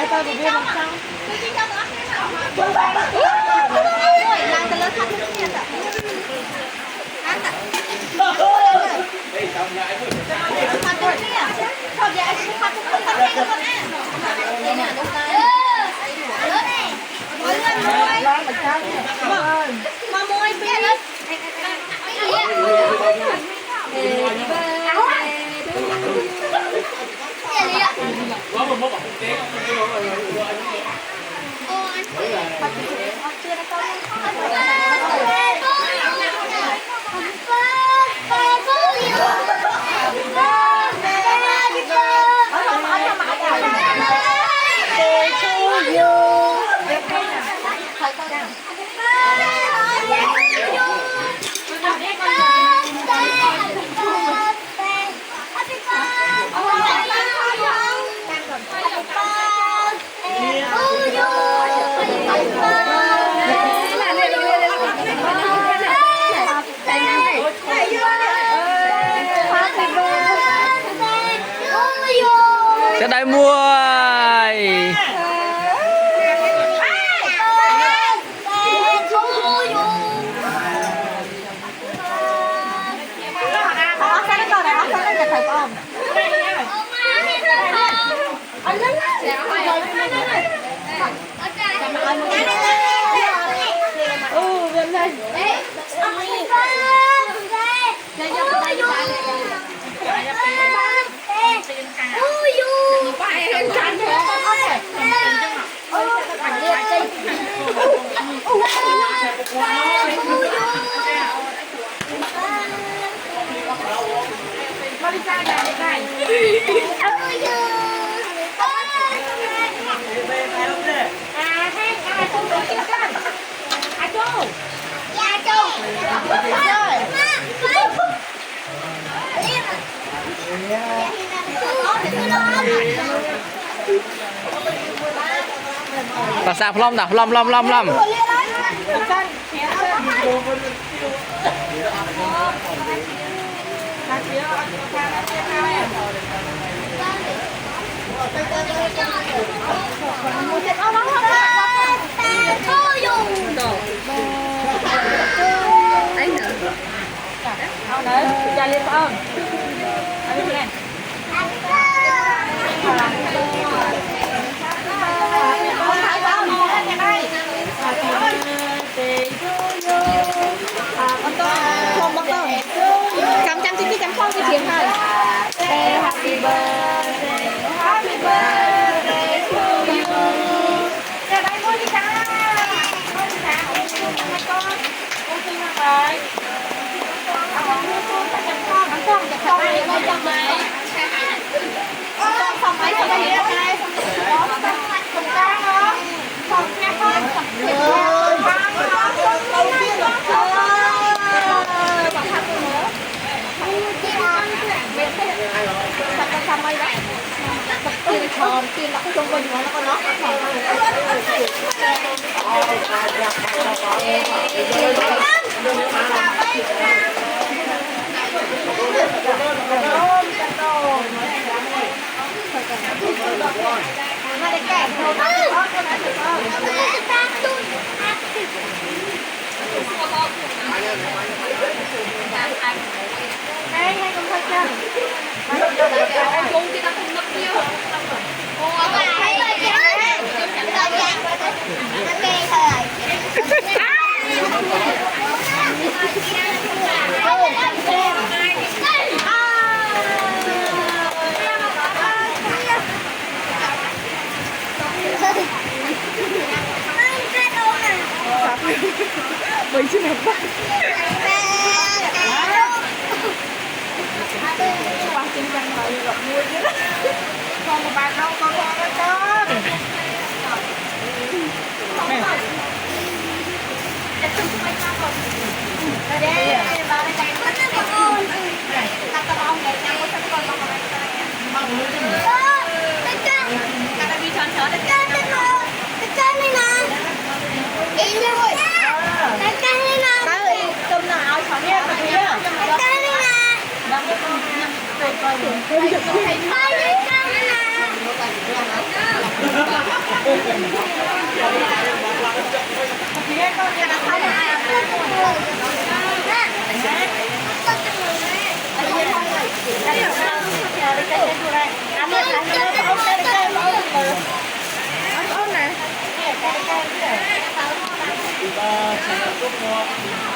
tôi bị viêm xong. Mà môi biết đấy. Có một mốc ở quốc tế. Cái đây mua bà sao plom đã plom plom plom plom Chà liệt ơn. Cầm chăm chỉ cầm không cái chuyện thôi. Happy birthday, happy birthday to you. Ra đây mua đi cha. Mua đi cha, hai con. Con xin rồi. Con chăm mày. Con phòng mấy cái gì đó đây? Phòng cá hả? Phòng cá không? Tiền nó không có gì mà nó có nó hai con thôi chân anh cũng chỉ đang không mất nhiều mình xin hợp tác con chim canh rồi gặp vui chứ con một bạn đâu con đó con đây bà đây chạy mất đấy con đặt tao ông để nhau cho con con này cái này bị chọn chọn đấy cái này nè đi rồi cái này nè tôm nào chọn nha cái này nè Kita sangat semua